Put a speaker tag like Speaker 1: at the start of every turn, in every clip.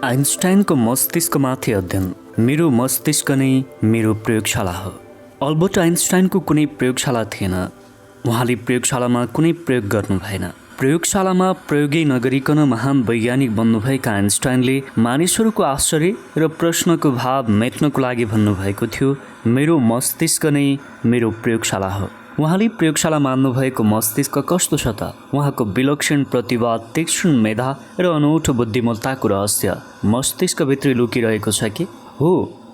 Speaker 1: आइन्स्टाइनको मस्तिष्कमाथि अध्ययन। मेरो मस्तिष्क नै मेरो प्रयोगशाला हो। अल्बर्ट आइन्स्टाइनको कुनै प्रयोगशाला थिएन। उहाँले प्रयोगशालामा कुनै प्रयोग गर्नु भएन। प्रयोगशालामा प्रयोगै नगरिकन महान वैज्ञानिक बन्नुभएका आइन्स्टाइनले मानिसहरूको आश्चर्य र प्रश्नको भाव मेट्नको लागि भन्नुभएको थियो, मेरो मस्तिष्क नै मेरो प्रयोगशाला हो। उहाँले प्रयोगशाला मान्नुभएको मस्तिष्क कस्तो छ त? उहाँको विलक्षण प्रतिभा, तीक्ष्ण मेधा र अनौठो बुद्धिमत्ताको रहस्य मस्तिष्कभित्रै लुकिरहेको छ कि? हो,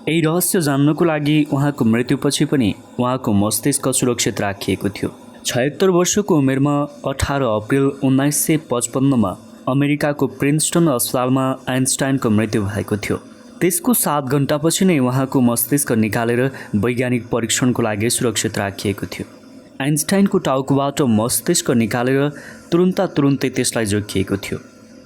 Speaker 1: यही रहस्य जान्नको लागि उहाँको मृत्युपछि पनि उहाँको मस्तिष्क सुरक्षित राखिएको थियो। 76 वर्षको उमेरमा 18 अप्रिल 1955मा अमेरिकाको प्रिन्सटन अस्पतालमा आइन्स्टाइनको मृत्यु भएको थियो। त्यसको 7 घण्टापछि नै उहाँको मस्तिष्क निकालेर वैज्ञानिक परीक्षणको लागि सुरक्षित राखिएको थियो। आइन्स्टाइनको टाउकोबाट मस्तिष्क निकालेर तुरुन्तै त्यसलाई जोखिएको थियो।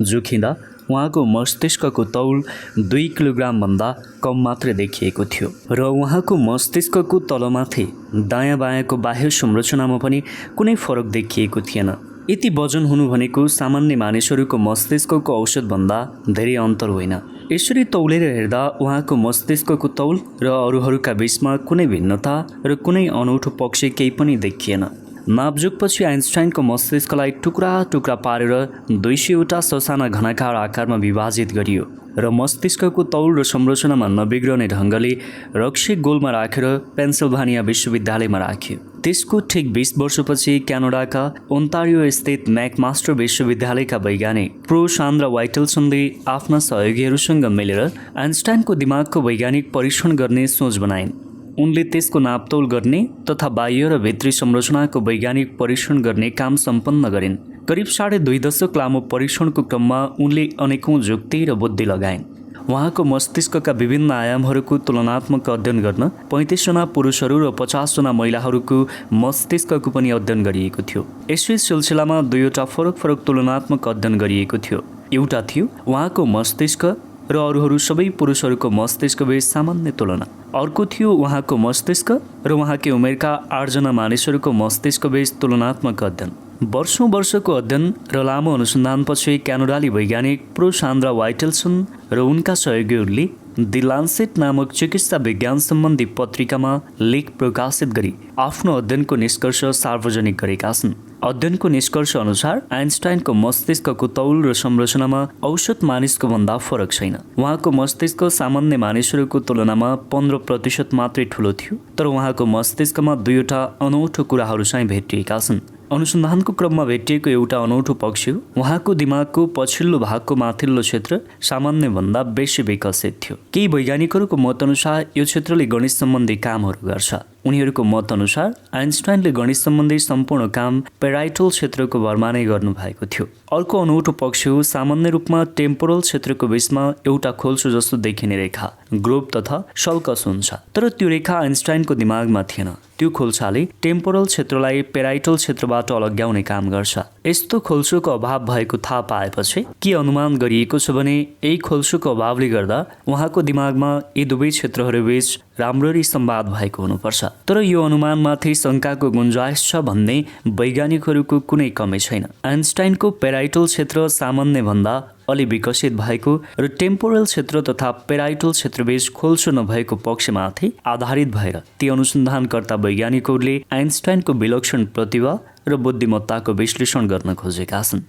Speaker 1: जोखिँदा उहाँको मस्तिष्कको तौल 2 किलोग्रामभन्दा कम मात्रै देखिएको थियो र उहाँको मस्तिष्कको तलमाथि दायाँ बायाँको बाह्य संरचनामा पनि कुनै फरक देखिएको थिएन। यति वजन हुनु भनेको सामान्य मानिसहरूको मस्तिष्कको औसतभन्दा धेरै अन्तर होइन। यसरी तौलेर हेर्दा उहाँको मस्तिष्कको तौल र अरूहरूका बीचमा कुनै भिन्नता र कुनै अनौठो पक्ष केही पनि देखिएन। मापजोखपछि आइन्स्टाइनको मस्तिष्कलाई टुक्रा टुक्रा पारेर 200वटा ससाना घनाकार आकारमा विभाजित गरियो र मस्तिष्कको तौल र संरचनामा नबिग्रने ढङ्गले रक्सी गोलमा राखेर पेन्सिल्भानिया विश्वविद्यालयमा राखियो। त्यसको ठिक 20 वर्षपछि क्यानाडाका ओन्टारियो स्थित मैकमास्टर विश्वविद्यालयका वैज्ञानिक प्रो सान्द्रा वाइटलसनले आफ्ना सहयोगीहरूसँग मिलेर आइन्स्टाइनको दिमागको वैज्ञानिक परीक्षण गर्ने सोच बनाइन्। उनले त्यसको नापतोल गर्ने तथा बाह्य र भित्री संरचनाको वैज्ञानिक परीक्षण गर्ने काम सम्पन्न गरिन्। करिब 2.5 दशक लामो परीक्षणको क्रममा उनले अनेकौं जुक्ति र बुद्धि लगाइन्। उहाँको मस्तिष्कका विभिन्न आयामहरूको तुलनात्मक अध्ययन गर्न 35 जना पुरुषहरू र 50 जना महिलाहरूको मस्तिष्कको पनि अध्ययन गरिएको थियो। यसै सिलसिलामा 2वटा फरक तुलनात्मक अध्ययन गरिएको थियो। एउटा थियो उहाँको मस्तिष्क र अरूहरू सबै पुरुषहरूको मस्तिष्कबीच सामान्य तुलना। अर्को थियो उहाँको मस्तिष्क र उहाँकै उमेरका 8 जना मानिसहरूको मस्तिष्कबीच तुलनात्मक अध्ययन। वर्षौं अध्ययन र लामो अनुसन्धानपछि क्यानाडाली वैज्ञानिक प्रो सान्द्रा वाइटलसन र उनका सहयोगीहरूले दि लान्सेट नामक चिकित्सा विज्ञान सम्बन्धी पत्रिकामा लेख प्रकाशित गरी आफ्नो अध्ययनको निष्कर्ष सार्वजनिक गरेका छन्। अध्ययनको निष्कर्ष अनुसार आइन्स्टाइनको मस्तिष्कको तौल र संरचनामा औसत मानिसको भन्दा फरक छैन। उहाँको मस्तिष्क सामान्य मानिसहरूको तुलनामा 15% मात्रै ठुलो थियो, तर उहाँको मस्तिष्कमा 2वटा अनौठो कुराहरू चाहिँ भेटिएका छन्। अनुसन्धानको क्रममा भेटिएको एउटा अनौठो पक्ष उहाँको दिमागको पछिल्लो भागको माथिल्लो क्षेत्र सामान्यभन्दा बेसी विकसित थियो। केही वैज्ञानिकहरूको मतअनुसार यो क्षेत्रले गणित सम्बन्धी कामहरू गर्छ। उनीहरूको मतअनुसार आइन्स्टाइनले गणित सम्बन्धी सम्पूर्ण काम पेराइटल क्षेत्रको भरमा नै गर्नुभएको थियो। अर्को अनौठो पक्ष सामान्य रूपमा टेम्पोरल क्षेत्रको बीचमा एउटा खोल्सो जस्तो देखिने रेखा ग्रोभ तथा सल्कस हुन्छ, तर त्यो रेखा आइन्स्टाइनको दिमागमा थिएन। त्यो खोल्साले टेम्पोरल क्षेत्रलाई पेराइटल क्षेत्रबाट अलग्याउने काम गर्छ। यस्तो खोल्सोको अभाव भएको थाहा पाएपछि के अनुमान गरिएको छ भने यही खोल्सोको अभावले गर्दा उहाँको दिमागमा यी दुवै क्षेत्रहरूबीच राम्ररी संवाद भएको हुनुपर्छ। तर यो अनुमानमाथि शङ्काको गुन्जाइस छ भन्ने वैज्ञानिकहरूको कुनै कमी छैन। आइन्स्टाइनको पेराइटल क्षेत्र सामान्यभन्दा अलि विकसित भएको र टेम्पोरल क्षेत्र तथा पेराइटल क्षेत्रबीच खोल्सो नभएको पक्षमाथि आधारित भएर ती अनुसन्धानकर्ता वैज्ञानिकहरूले आइन्स्टाइनको विलक्षण प्रतिभा र बुद्धिमत्ताको विश्लेषण गर्न खोजेका छन्।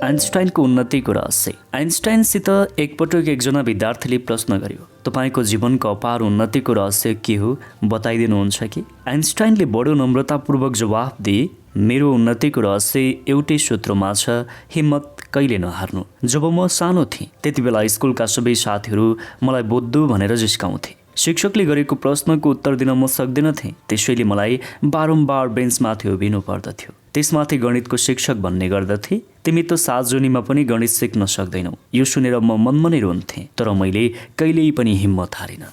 Speaker 1: आइन्स्टाइनको उन्नतिको रहस्य। आइन्स्टाइनसित एकपटक एकजना विद्यार्थीले प्रश्न गर्यो, तपाईको जीवनको अपार उन्नतिको रहस्य के हो, बताइदिनुहुन्छ कि? आइन्स्टाइनले बडो नम्रतापूर्वक जवाफ दिए, मेरो उन्नतिको रहस्य एउटै सूत्रमा छ, हिम्मत कहिले नहार्नु। जब म सानो थिएँ त्यति बेला स्कुलका सबै साथीहरू मलाई बुद्धु भनेर जिस्काउँथे। शिक्षकले गरेको प्रश्नको उत्तर दिन म सक्दिनथेँ, त्यसैले मलाई बारम्बार बेन्चमाथि उभिनु पर्दथ्यो। त्यसमाथि गणितको शिक्षक भन्ने गर्दथे, तिमी त 7 जुनीमा पनि गणित सिक्न सक्दैनौ। यो सुनेर म मनमा नै रुन्थेँ, तर मैले कहिल्यै पनि हिम्मत हारिनँ।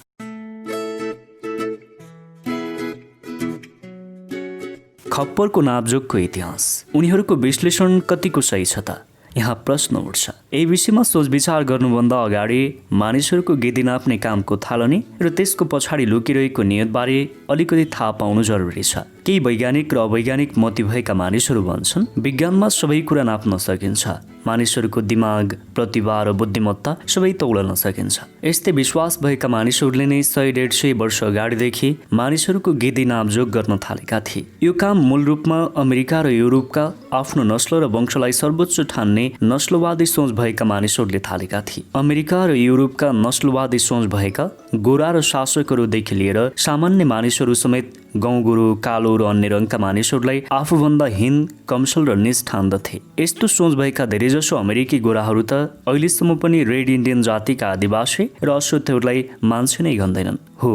Speaker 1: खप्परको नापजोखको इतिहास। उनीहरूको विश्लेषण कतिको सही छ त? यहाँ प्रश्न उठ्छ, यही विषयमा सोच विचार गर्नुभन्दा अगाडि मानिसहरूको गिदी नाप्ने कामको थालनी र त्यसको पछाडि लुकिरहेको नियतबारे अलिकति थाहा पाउनु जरुरी छ। केही वैज्ञानिक र अवैज्ञानिक मति भएका मानिसहरू भन्छन् विज्ञानमा सबै कुरा नाप्न सकिन्छ, मानिसहरूको दिमाग, प्रतिभा र बुद्धिमत्ता सबै तौलन सकिन्छ। यस्तै विश्वास भएका मानिसहरूले नै 100-150 वर्ष अगाडिदेखि मानिसहरूको गिदी नापजोग गर्न थालेका थिए। यो काम मूल रूपमा अमेरिका र युरोपका आफ्नो नस्ल र वंशलाई सर्वोच्च ठान्ने नस्लवादी सोच भएका मानिसहरूले थालेका थिए। अमेरिका र युरोपका नस्लवादी सोच भएका गोरा र शासकहरूदेखि लिएर सामान्य मानिसहरू समेत गाउँगुरु, कालो र अन्य रङका मानिसहरूलाई आफूभन्दा हीन, कमसल र नीच ठान्दथे। यस्तो सोच भएका धेरैजसो अमेरिकी गोराहरू त अहिलेसम्म पनि रेड इन्डियन जातिका आदिवासी र अश्वथहरूलाई मान्छे नै गन्दैनन्। हो,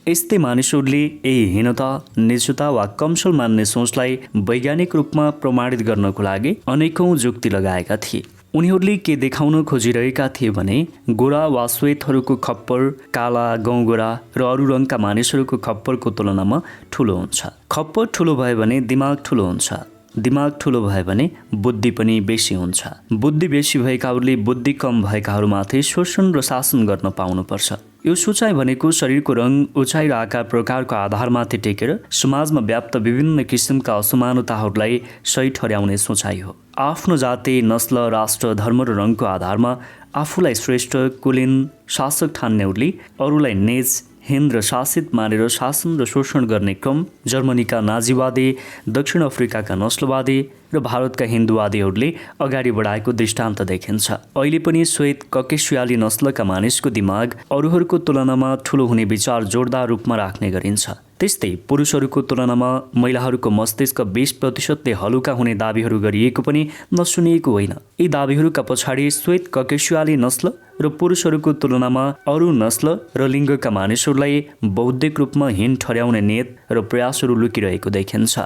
Speaker 1: यस्तै मानिसहरूले यही हीनता, नीचता वा कमसल मान्ने सोचलाई वैज्ञानिक रूपमा प्रमाणित गर्नको लागि अनेकौं जुक्ति लगाएका थिए। उनीहरूले के देखाउन खोजिरहेका थिए भने गोरा वा श्वेतहरूको खप्पर काला, गाउँगोरा र अरू रङका मानिसहरूको खप्परको तुलनामा ठुलो हुन्छ। खप्पर ठुलो भयो भने दिमाग ठुलो हुन्छ, दिमाग ठुलो भयो भने बुद्धि पनि बेसी हुन्छ। बुद्धि बेसी भएकाहरूले बुद्धि कम भएकाहरूमाथि शोषण र शासन गर्न पाउनुपर्छ। यो सोचाइ भनेको शरीरको रङ, उचाइ र आकार प्रकारको आधारमाथि टेकेर समाजमा व्याप्त विभिन्न किसिमका असमानताहरूलाई सही ठहर्याउने सोचाइ हो। आफ्नो जाति, नस्ल, राष्ट्र, धर्म र रङको आधारमा आफूलाई श्रेष्ठ, कुलीन, शासक ठान्नेहरूले अरूलाई नीच, हीन र शासित मानेर शासन र शोषण गर्ने क्रम जर्मनीका नाजीवादी, दक्षिण अफ्रिकाका नस्लवादी र भारतका हिन्दुवादीहरूले अगाडि बढाएको दृष्टान्त देखिन्छ। अहिले पनि श्वेत ककेसियाली नस्लका मानिसको दिमाग अरूहरूको तुलनामा ठुलो हुने विचार जोरदार रूपमा राख्ने गरिन्छ। त्यस्तै पुरुषहरूको तुलनामा महिलाहरूको मस्तिष्क 20% हलुका हुने दाबीहरू गरिएको पनि नसुनिएको होइन। यी दाबीहरूका पछाडि श्वेत ककेसियाली नस्ल र पुरुषहरूको तुलनामा अरू नस्ल र लिङ्गका मानिसहरूलाई बौद्धिक रूपमा हीन ठहर्याउने नियत र प्रयासहरू लुकिरहेको देखिन्छ।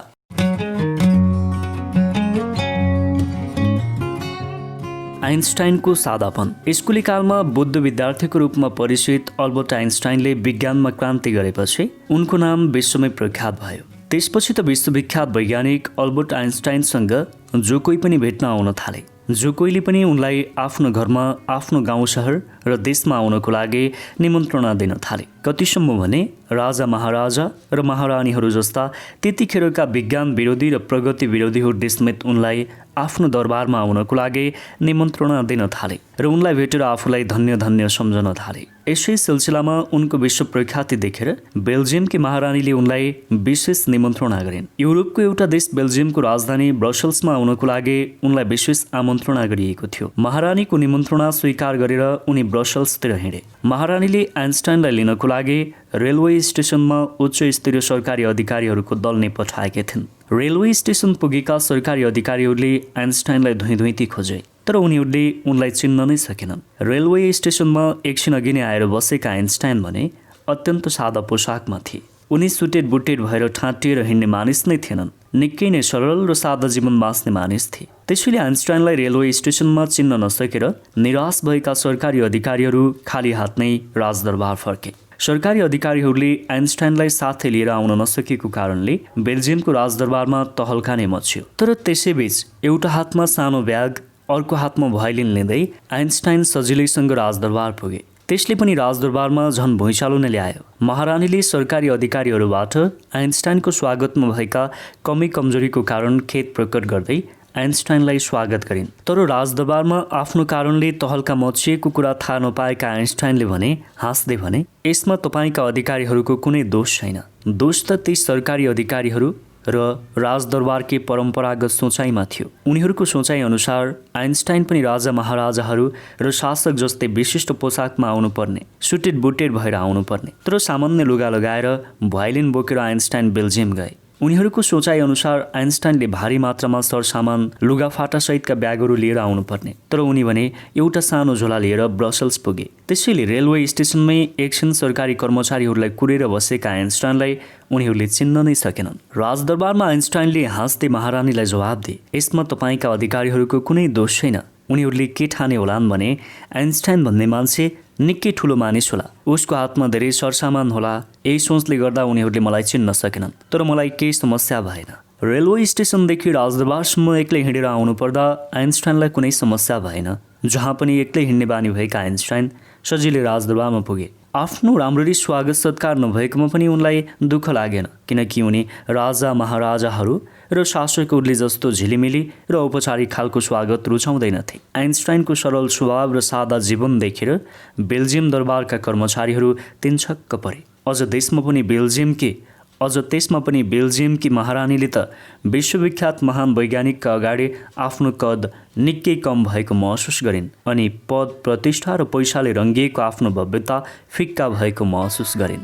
Speaker 1: आइन्स्टाइनको सादापन। स्कुली कालमा बुद्ध विद्यार्थीको रूपमा परिचित अल्बर्ट आइन्स्टाइनले विज्ञानमा क्रान्ति गरेपछि उनको नाम विश्वमै प्रख्यात भयो। त्यसपछि त विश्वविख्यात वैज्ञानिक अल्बर्ट आइन्स्टाइनसँग जो कोही पनि भेट्न आउन थाले। जो कोहीले पनि उनलाई आफ्नो घरमा, आफ्नो गाउँ शहर र देशमा आउनको लागि निमन्त्रणा दिन थाले। कतिसम्म भने राजा, महाराजा र महारानीहरू जस्ता त्यतिखेरका विज्ञान विरोधी र प्रगति विरोधीहरूले समेत उनलाई आफ्नो दरबारमा आउनको लागि निमन्त्रणा दिन थाले र उनलाई भेटेर आफूलाई धन्य धन्य सम्झन थाले। यसै सिलसिलामा उनको विश्व प्रख्याति देखेर बेल्जियमकी महारानीले उनलाई विशेष निमन्त्रणा गरिन्। युरोपको एउटा देश बेल्जियमको राजधानी ब्रसल्समा आउनको लागि उनलाई विशेष आमन्त्रणा गरिएको थियो। महारानीको निमन्त्रणा स्वीकार गरेर उनी ब्रसल्सतिर हिँडे। महारानीले आइन्स्टाइनलाई लिनको लागि रेलवे स्टेसनमा उच्च स्तरीय सरकारी अधिकारीहरूको दल नै पठाएका थिइन्। रेलवे स्टेसन पुगेका सरकारी अधिकारीहरूले आइन्स्टाइनलाई धुइँधुइँती खोजे, तर उनीहरूले उनलाई चिन्न नै सकेनन्। रेलवे स्टेसनमा एकछिन अघि नै आएर बसेका आइन्स्टाइन भने अत्यन्त सादा पोसाकमा थिए। उनी सुटेड बुटेड भएर ठाँटिएर हिँड्ने मानिस नै थिएनन्। निकै नै सरल र सादा जीवन बाँच्ने मानिस थिए। त्यसैले आइन्स्टाइनलाई रेलवे स्टेसनमा चिन्न नसकेर निराश भएका सरकारी अधिकारीहरू खाली हात नै राजदरबार फर्के। सरकारी अधिकारीहरूले आइन्स्टाइनलाई साथै लिएर आउन नसकेको कारणले बेल्जियमको राजदरबारमा तहल्का नै मच्यो। तर त्यसैबीच एउटा हातमा सानो ब्याग, अर्को हातमा भायोलिन लिँदै आइन्स्टाइन सजिलैसँग राजदरबार पुगे। त्यसले पनि राजदरबारमा झन भुइँचालो नै ल्यायो। महारानीले सरकारी अधिकारीहरूबाट आइन्स्टाइनको स्वागतमा भएका कमी कमजोरीको कारण खेद प्रकट गर्दै आइन्स्टाइनलाई स्वागत गरिन्। तर राजदरबारमा आफ्नो कारणले तहल्का मचिएको कुरा थाहा नपाएका आइन्स्टाइनले भने हाँस्दै भने, यसमा तपाईँका अधिकारीहरूको कुनै दोष छैन। दोष त ती सरकारी अधिकारीहरू र राजदरबारकै परम्परागत सोचाइमा थियो। उनीहरूको सोचाइ अनुसार आइन्स्टाइन पनि राजा, महाराजाहरू र शासक जस्तै विशिष्ट पोसाकमा आउनुपर्ने, सुटेड बुटेड भएर आउनुपर्ने। तर सामान्य लुगा लगाएर भायोलिन बोकेर आइन्स्टाइन बेल्जियम गए। उनीहरूको सोचाइ अनुसार आइन्स्टाइनले भारी मात्रामा सरसामान, लुगाफाटा सहितका ब्यागहरू लिएर आउनुपर्ने। तर उनी भने एउटा सानो झोला लिएर ब्रसल्स पुगे। त्यसैले रेलवे स्टेसनमै एकछिन सरकारी कर्मचारीहरूलाई कुरेर बसेका आइन्स्टाइनलाई उनीहरूले चिन्न नै सकेनन्। राजदरबारमा आइन्स्टाइनले हाँस्दै महारानीलाई जवाब दिए, यसमा तपाईँका अधिकारीहरूको कुनै दोष छैन। उनीहरूले के ठाने होलान् भने आइन्स्टाइन भन्ने मान्छे निकै ठुलो मानिस होला, उसको हातमा धेरै सरसामान होला। यही सोचले गर्दा उनीहरूले मलाई चिन्न सकेनन्। तर मलाई केही समस्या भएन। रेलवे स्टेसनदेखि राजदरबारसम्म एक्लै हिँडेर आउनु पर्दा आइन्स्टाइनलाई कुनै समस्या भएन। जहाँ पनि एक्लै हिँड्ने बानी भएका आइन्स्टाइन सजिलै राजदरबारमा पुगे। आफ्नो राम्ररी स्वागत सत्कार नभएकोमा पनि उनलाई दुःख लागेन, किनकि उनी राजा महाराजाहरू र शासकहरूले जस्तो झिलिमिली र औपचारिक खालको स्वागत रुचाउँदैनथे। आइन्स्टाइनको सरल स्वभाव र सादा जीवन देखेर बेल्जियम दरबारका कर्मचारीहरू तिनछक्क परे। अझ त्यसमा पनि बेल्जियमकी महारानीले त विश्वविख्यात महान वैज्ञानिकका अगाडि आफ्नो कद निकै कम भएको महसुस गरिन् अनि पद प्रतिष्ठा र पैसाले रङ्गिएको आफ्नो भव्यता फिक्का भएको महसुस गरिन्।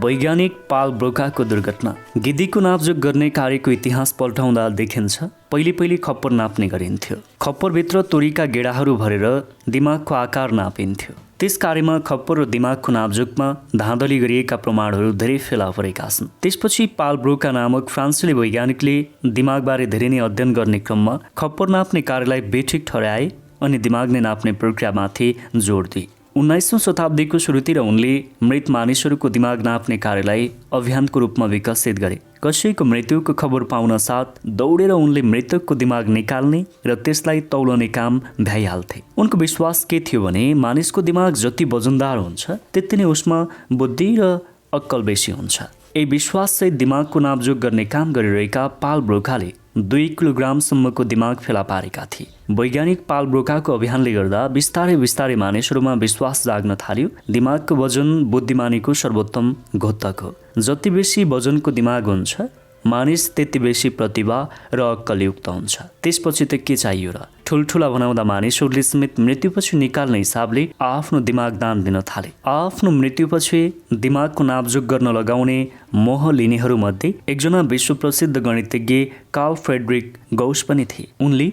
Speaker 1: वैज्ञानिक पाल ब्रोकाको दुर्घटना। गिद्धीको नापजोख गर्ने कार्यको इतिहास पल्टाउँदा देखिन्छ पहिले खप्पर नाप्ने गरिन्थ्यो। खप्परभित्र तोरीका गेडाहरू भरेर दिमागको आकार नापिन्थ्यो। त्यस कार्यमा खप्पर र दिमागको नापजोखमा धाँधली गरिएका प्रमाणहरू धेरै फेला परेका छन्। त्यसपछि पाल ब्रोका नामक फ्रान्सेली वैज्ञानिकले दिमागबारे धेरै नै अध्ययन गर्ने क्रममा खप्पर नाप्ने कार्यलाई बेठिक ठहराए अनि दिमाग नै नाप्ने प्रक्रियामाथि जोड दिए। 19औं शताब्दीको सुरुतिर उनले मृत मानिसहरूको दिमाग नाप्ने कार्यलाई अभियानको रूपमा विकसित गरे। कसैको मृत्युको खबर पाउन साथ दौडेर उनले मृतकको दिमाग निकाल्ने र त्यसलाई तौलने काम भ्याइहाल्थे। उनको विश्वास के थियो भने मानिसको दिमाग जति वजनदार हुन्छ त्यति नै उसमा बुद्धि र अक्कल बेसी हुन्छ। यही विश्वाससहित दिमागको नापजोख गर्ने काम गरिरहेका पाल ब्रोकाले 2 किलोग्रामसम्मको दिमाग फेला पारेका थिए। वैज्ञानिक पाल ब्रोकाको अभियानले गर्दा बिस्तारै मानिसहरूमा विश्वास जाग्न थाल्यो। दिमागको वजन बुद्धिमानीको सर्वोत्तम घोतक हो। जति बेसी वजनको दिमाग हुन्छ मानिस त्यति बेसी प्रतिभा र अक्कलयुक्त हुन्छ। त्यसपछि त के चाहियो र? ठुल्ठुला बनाउँदा मानिसहरूले समेत मृत्युपछि निकाल्ने हिसाबले आफ्नो दिमाग दान दिन थाले। आफ्नो मृत्युपछि दिमागको नापजोख गर्न लगाउने मोह लिनेहरूमध्ये एकजना विश्वप्रसिद्ध गणितज्ञ कार्ल फ्रेडरिक गौस पनि थिए। उनले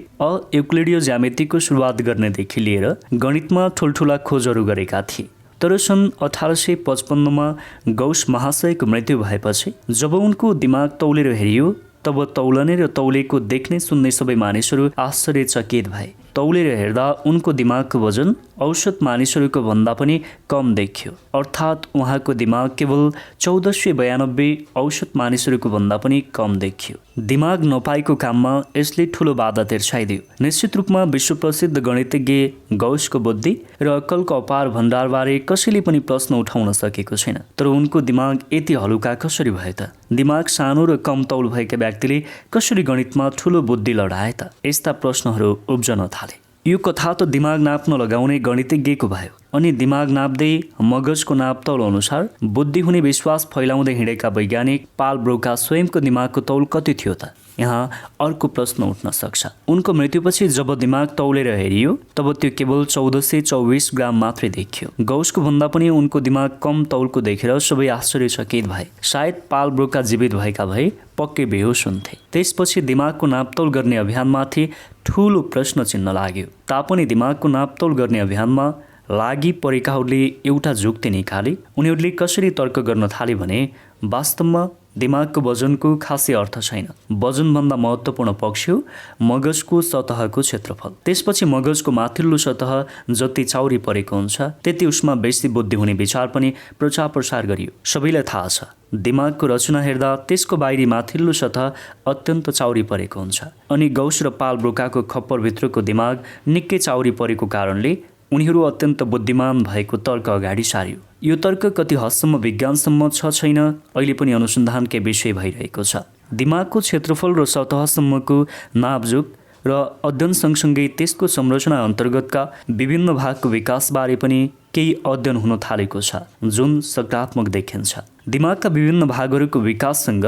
Speaker 1: युक्लिडीय ज्यामितिको सुरुवात गर्नेदेखि लिएर गणितमा ठुल्ठुला खोजहरू गरेका थिए। तर सन् 1855मा गौस महाशयको मृत्यु भएपछि जब उनको दिमाग तौलेर हेरियो तब तौलने र तौलेको देख्ने सुन्ने सबै मानिसहरू आश्चर्यचकित भए। तौलेर हेर्दा उनको दिमागको वजन औसत मानिसहरूको भन्दा पनि कम देखियो, अर्थात् उहाँको दिमाग केवल 1492 औसत मानिसहरूको भन्दा पनि कम देखियो। दिमाग नपाएको काममा यसले ठूलो बाधा तिर्छाइदियो। निश्चित रूपमा विश्वप्रसिद्ध गणितज्ञ गौसको बुद्धि र अक्कलको अपार भण्डारबारे कसैले पनि प्रश्न उठाउन सकेको छैन। तर उनको दिमाग यति हलुका कसरी भयो त? दिमाग सानो र कम तौल भएका व्यक्तिले कसरी गणितमा ठूलो बुद्धि लडाए त? यस्ता प्रश्नहरू उब्जन थाले। यो कथा त दिमाग नाप्न लगाउने गणितज्ञको भयो। अनि दिमाग नाप्दै मगजको नापतौल अनुसार बुद्धि हुने विश्वास फैलाउँदै हिँडेका वैज्ञानिक पाल ब्रोका स्वयंको दिमागको तौल कति थियो त? यहाँ अर्को प्रश्न उठ्न सक्छ। उनको मृत्युपछि जब दिमाग तौलेर हेरियो तब त्यो केवल 1424 ग्राम मात्रै देखियो। गौसको भन्दा पनि उनको दिमाग कम तौलको देखेर सबै आश्चर्यचकित भए। सायद पाल ब्रोका जीवित भएका भए पक्कै बेहोस हुन्थे। त्यसपछि दिमागको नापतौल गर्ने अभियानमाथि ठूलो प्रश्न चिन्ह लाग्यो। तापनि दिमागको नापतौल गर्ने अभियानमा लागि परेकाहरूले एउटा जुक्ति निकाले। उनीहरूले कसरी तर्क गर्न थाले भने वास्तवमा दिमागको वजनको खासै अर्थ छैन। वजनभन्दा महत्त्वपूर्ण पक्ष हो मगजको सतहको क्षेत्रफल। त्यसपछि मगजको माथिल्लो सतह जति चाउरी परेको हुन्छ त्यति उसमा बेसी बुद्धि हुने विचार पनि प्रचार प्रसार गरियो। सबैलाई थाहा छ दिमागको रचना हेर्दा त्यसको बाहिरी माथिल्लो सतह अत्यन्त चाउरी परेको हुन्छ। अनि गौस र पाल ब्रोकाको खप्परभित्रको दिमाग निकै चाउरी परेको कारणले उनीहरू अत्यन्त बुद्धिमान भएको तर्क अगाडि सार्यो। यो तर्क कति हदसम्म विज्ञानसम्म छ छैन अहिले पनि अनुसन्धानकै विषय भइरहेको छ। दिमागको क्षेत्रफल र सतहसम्मको नापजोख र अध्ययन सँगसँगै त्यसको संरचना अन्तर्गतका विभिन्न भागको विकासबारे पनि केही अध्ययन हुन थालेको छ जुन सकारात्मक देखिन्छ। दिमागका विभिन्न भागहरूको विकाससँग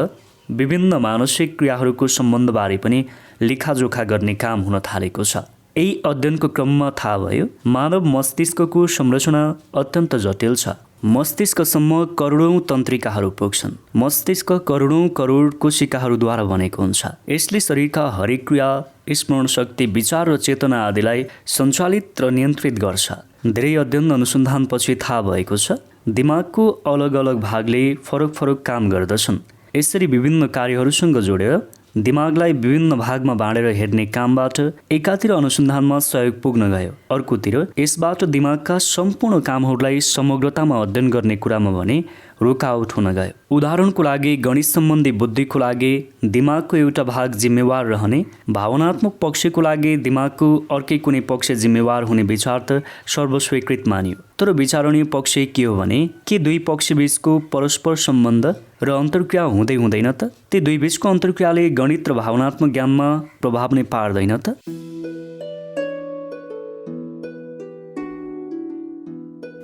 Speaker 1: विभिन्न मानसिक क्रियाहरूको सम्बन्धबारे पनि लेखाजोखा गर्ने काम हुन थालेको छ। यही अध्ययनको क्रममा थाहा भयो मानव मस्तिष्कको संरचना अत्यन्त जटिल छ। मस्तिष्कसम्म करोडौं तन्त्रिकाहरू पुग्छन्। मस्तिष्क करोडौं करोड कोशिकाहरूद्वारा बनेको हुन्छ। यसले शरीरका हरेक क्रिया, स्मरण शक्ति, विचार र चेतना आदिलाई सञ्चालित र नियन्त्रित गर्छ। धेरै अध्ययन अनुसन्धानपछि थाहा भएको छ दिमागको अलग अलग भागले फरक फरक काम गर्दछन्। यसरी विभिन्न कार्यहरूसँग जोडेर दिमागलाई विभिन्न भागमा बाँडेर हेर्ने कामबाट एकातिर अनुसन्धानमा सहयोग पुग्न गयो, अर्कोतिर यसबाट दिमागका सम्पूर्ण कामहरूलाई समग्रतामा अध्ययन गर्ने कुरामा भने रुकावट हुन गयो। उदाहरणको लागि गणित सम्बन्धी बुद्धिको लागि दिमागको एउटा भाग जिम्मेवार रहने, भावनात्मक पक्षको लागि दिमागको अर्कै कुनै पक्ष जिम्मेवार हुने विचार त सर्वस्वीकृत मानियो। तर विचारणीय पक्ष के हो भने के दुई पक्षबीचको परस्पर सम्बन्ध र अन्तर्क्रिया हुँदै हुँदैन त? ती दुई बीचको अन्तर्क्रियाले गणित र भावनात्मक ज्ञानमा प्रभाव नै पार्दैन त?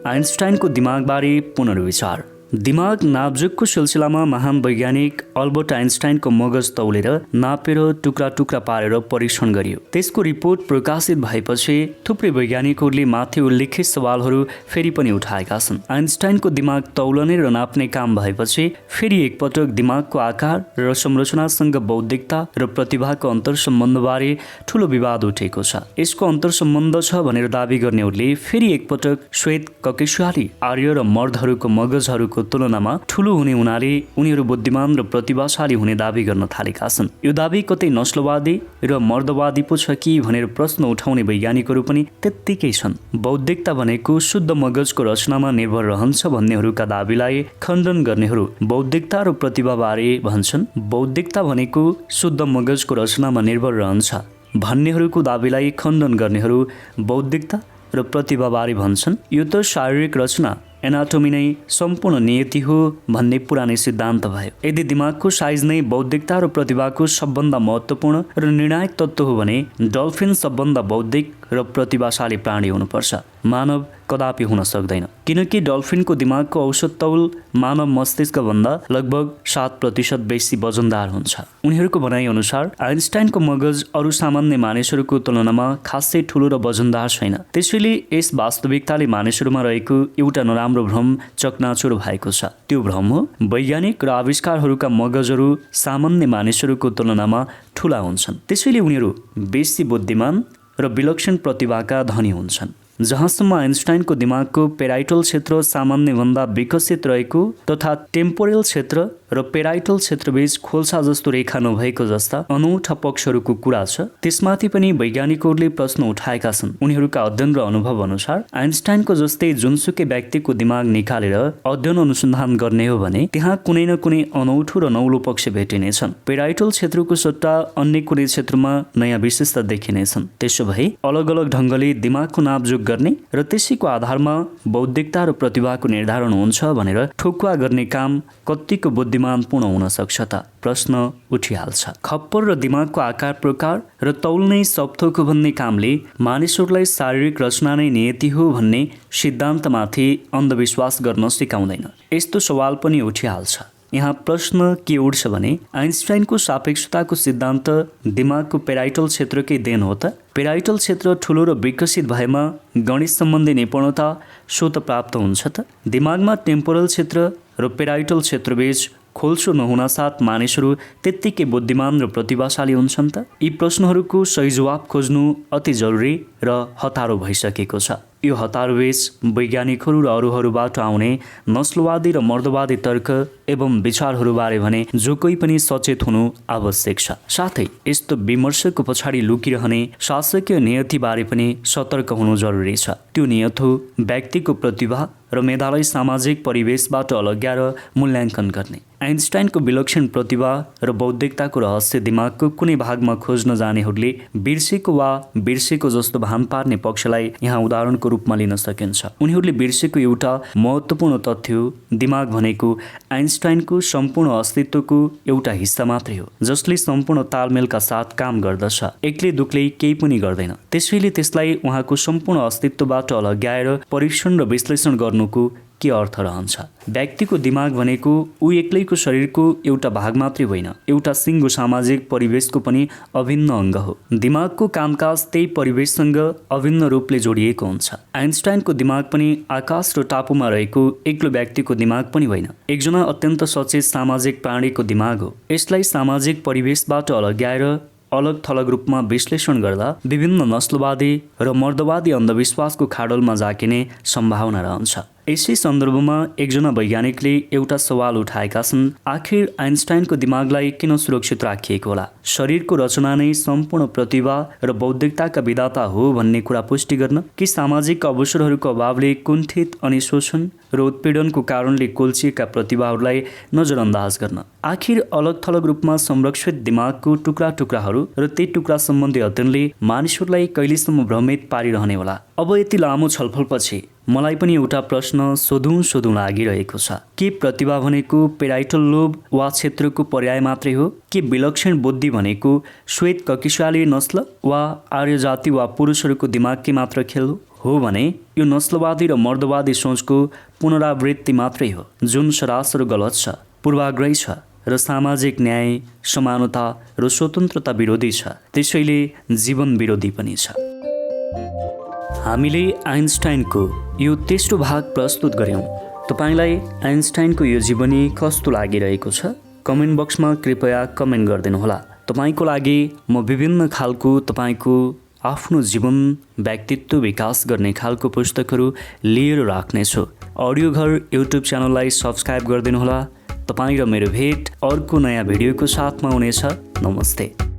Speaker 1: आइन्स्टाइनको दिमागबारे पुनर्विचार। दिमाग नाब्जुकको सिलसिलामा महान वैज्ञानिक अल्बर्ट आइन्स्टाइनको मगज तौलेर नापेर टुक्रा टुक्रा पारेर परीक्षण गरियो। त्यसको रिपोर्ट प्रकाशित भएपछि थुप्रै वैज्ञानिकहरूले माथि उल्लेखित सवालहरू फेरि पनि उठाएका छन्। आइन्स्टाइनको दिमाग तौलने र नाप्ने काम भएपछि फेरि एकपटक दिमागको आकार र संरचनासँग बौद्धिकता र प्रतिभाको अन्तरसम्बन्धबारे ठूलो विवाद उठेको छ। यसको अन्तरसम्बन्ध छ भनेर दावी गर्नेहरूले फेरि एकपटक श्वेत ककेशवाली आर्य र मर्दहरूको मगजहरूको तुलनामा ठूलो हुने हुनाले उनीहरू बुद्धिमान र प्रतिभाशाली हुने दावी गर्न थालेका छन्। यो दावी कतै नस्लवादी र मर्दवादी पो छ कि भनेर प्रश्न उठाउने वैज्ञानिकहरू पनि त्यत्तिकै छन्। बौद्धिकता भनेको शुद्ध मगजको रचनामा निर्भर रहन्छ भन्नेहरूका दावीलाई खण्डन गर्नेहरू बौद्धिकता र प्रतिभाबारे भन्छन् बौद्धिकता भनेको शुद्ध मगजको रचनामा निर्भर रहन्छ भन्नेहरूको दावीलाई खण्डन गर्नेहरू बौद्धिकता र प्रतिभाबारे भन्छन् यो त शारीरिक रचना एनाटोमी नै सम्पूर्ण नियति हो भन्ने पुरानै सिद्धान्त भयो। यदि दिमागको साइज नै बौद्धिकता र प्रतिभाको सबभन्दा महत्त्वपूर्ण र निर्णायक तत्त्व हो भने डल्फिन सबभन्दा बौद्धिक र प्रतिभाशाली प्राणी हुनुपर्छ। मानव कदापि हुन सक्दैन, किनकि डल्फिनको दिमागको औसत तौल मानव मस्तिष्कभन्दा लगभग 7% बेसी वजनदार हुन्छ। उनीहरूको भनाइ अनुसार आइन्स्टाइनको मगज अरू सामान्य मानिसहरूको तुलनामा खासै ठूलो र वजनदार छैन। त्यसैले यस वास्तविकताले मानिसहरूमा रहेको एउटा नराम्रो भ्रम चकनाचुर भएको छ। त्यो भ्रम हो वैज्ञानिक र आविष्कारहरूका मगजहरू सामान्य मानिसहरूको तुलनामा ठूला हुन्छन्, त्यसैले उनीहरू बेसी बुद्धिमान र विलक्षण प्रतिभाका धनी हुन्छन्। जहाँसम्म आइन्स्टाइनको दिमागको पेराइटल क्षेत्र सामान्यभन्दा विकसित रहेको तथा टेम्पोरल क्षेत्र र पेराइटल क्षेत्रबीच खोल्सा जस्तो रेखा नभएको जस्ता अनौठा पक्षहरूको कुरा छ, त्यसमाथि पनि वैज्ञानिकहरूले प्रश्न उठाएका छन्। उनीहरूका अध्ययन र अनुभव अनुसार आइन्स्टाइनको जस्तै जुनसुकै व्यक्तिको दिमाग निकालेर अध्ययन अनुसन्धान गर्ने हो भने त्यहाँ कुनै न कुनै अनौठो र नौलो पक्ष भेटिनेछन्। पेराइटल क्षेत्रको सट्टा अन्य कुनै क्षेत्रमा नयाँ विशेषता देखिनेछन्। त्यसो भए अलग अलग ढङ्गले दिमागको नापजोख गर्ने र त्यसैको आधारमा बौद्धिकता र प्रतिभाको निर्धारण हुन्छ भनेर ठोकुवा गर्ने काम कतिको बुद्धिमानपूर्ण हुन सक्छ त? प्रश्न उठिहाल्छ। खप्पर र दिमागको आकार प्रकार र तौल नै सब थोक भन्ने कामले मानिसहरूलाई शारीरिक रचना नै नियति हो भन्ने सिद्धान्तमाथि अन्धविश्वास गर्न सिकाउँदैन। यस्तो सवाल पनि उठिहाल्छ। यहाँ प्रश्न के उठ्छ भने आइन्स्टाइनको सापेक्षताको सिद्धान्त दिमागको पेराइटल क्षेत्रकै देन हो त? पेराइटल क्षेत्र ठूलो र विकसित भएमा गणित सम्बन्धी निपुणता स्वतः प्राप्त हुन्छ त? दिमागमा टेम्पोरल क्षेत्र र पेराइटल क्षेत्रबीच खोल्सो नहुनासाथ मानिसहरू त्यत्तिकै बुद्धिमान र प्रतिभाशाली हुन्छन् त? यी प्रश्नहरूको सही जवाब खोज्नु अति जरुरी र हतारो भइसकेको छ। यो हतारोबीच वैज्ञानिकहरू र अरूहरूबाट आउने नस्लवादी र मर्दवादी तर्क एवं विचारहरूबारे भने जो कोही पनि सचेत हुनु आवश्यक छ। साथै यस्तो विमर्शको पछाडि लुकिरहने शासकीय नियतिबारे पनि सतर्क हुनु जरुरी छ। त्यो नियत हो व्यक्तिको प्रतिभा र मेधालाई सामाजिक परिवेशबाट अलग्याएर मूल्याङ्कन गर्ने। आइन्स्टाइनको विलक्षण प्रतिभा र बौद्धिकताको रहस्य दिमागको कुनै भागमा खोज्न जानेहरूले बिर्सेको वा बिर्सेको जस्तो भान पार्ने पक्षलाई यहाँ उदाहरणको रूपमा लिन सकिन्छ। उनीहरूले बिर्सेको एउटा महत्त्वपूर्ण तथ्य हो दिमाग भनेको आइन्स्टाइनको सम्पूर्ण अस्तित्वको एउटा हिस्सा मात्रै हो जसले सम्पूर्ण तालमेलका साथ काम गर्दछ, एक्लै दुक्लै केही पनि गर्दैन। त्यसैले त्यसलाई उहाँको सम्पूर्ण अस्तित्वबाट अलग्याएर परीक्षण र विश्लेषण गर्नुको के अर्थ रहन्छ? व्यक्तिको दिमाग भनेको ऊ एक्लैको शरीरको एउटा भाग मात्रै होइन, एउटा सिङ्गो सामाजिक परिवेशको पनि अभिन्न अङ्ग हो। दिमागको कामकाज त्यही परिवेशसँग अभिन्न रूपले जोडिएको हुन्छ। आइन्स्टाइनको दिमाग पनि आकाश र टापुमा रहेको एक्लो व्यक्तिको दिमाग पनि होइन, एकजना अत्यन्त सचेत सामाजिक प्राणीको दिमाग हो। यसलाई सामाजिक परिवेशबाट अलग्याएर अलग थलग रूपमा विश्लेषण गर्दा विभिन्न नस्लवादी र मर्दवादी अन्धविश्वासको खाडलमा जाकिने सम्भावना रहन्छ। यसै सन्दर्भमा एकजना वैज्ञानिकले एउटा सवाल उठाएका छन्, आखिर आइन्स्टाइनको दिमागलाई किन सुरक्षित राखिएको होला? शरीरको रचना नै सम्पूर्ण प्रतिभा र बौद्धिकताका विधाता हो भन्ने कुरा पुष्टि गर्न कि सामाजिक अवसरहरूको अभावले कुण्ठित अनि शोषण र उत्पीडनको कारणले कोल्चिएका प्रतिभाहरूलाई नजरअन्दाज गर्न? आखिर अलग थलग रूपमा संरक्षित दिमागको टुक्रा टुक्राहरू र ती टुक्रा सम्बन्धी अध्ययनले मानिसहरूलाई कहिलेसम्म भ्रमित पारिरहने होला? अब यति लामो छलफलपछि मलाई पनि एउटा प्रश्न सोधौँ लागिरहेको छ। के प्रतिभा भनेको पेराइटल लोब वा क्षेत्रको पर्याय मात्रै हो? के विलक्षण बुद्धि भनेको श्वेत ककिशाली नस्ल वा आर्य जाति वा पुरुषहरूको दिमागकै मात्र खेल हो भने यो नस्लवादी र मर्दवादी सोचको पुनरावृत्ति मात्रै हो, जुन सरासर गलत छ, पूर्वाग्रही छ र सामाजिक न्याय, समानता र स्वतन्त्रता विरोधी छ, त्यसैले जीवन विरोधी पनि छ। हामीले आइन्स्टाइनको यो तेस्रो भाग प्रस्तुत गर्यौं। तपाईलाई आइन्स्टाइनको यो जीवनी कस्तो लागिरहेको छ? कमेन्ट बक्समा कृपया कमेन्ट गरिदिनुहोला। तपाईको लागि म विभिन्न खालको तपाईको आफ्नो जीवन व्यक्तित्व विकास गर्ने खालको पुस्तकहरू लिएर राख्नेछु। अडियो घर युट्युब च्यानललाई सब्स्क्राइब गरिदिनुहोला। तपाईँ र मेरो भेट अर्को नयाँ भिडियोको साथमा हुनेछ। नमस्ते।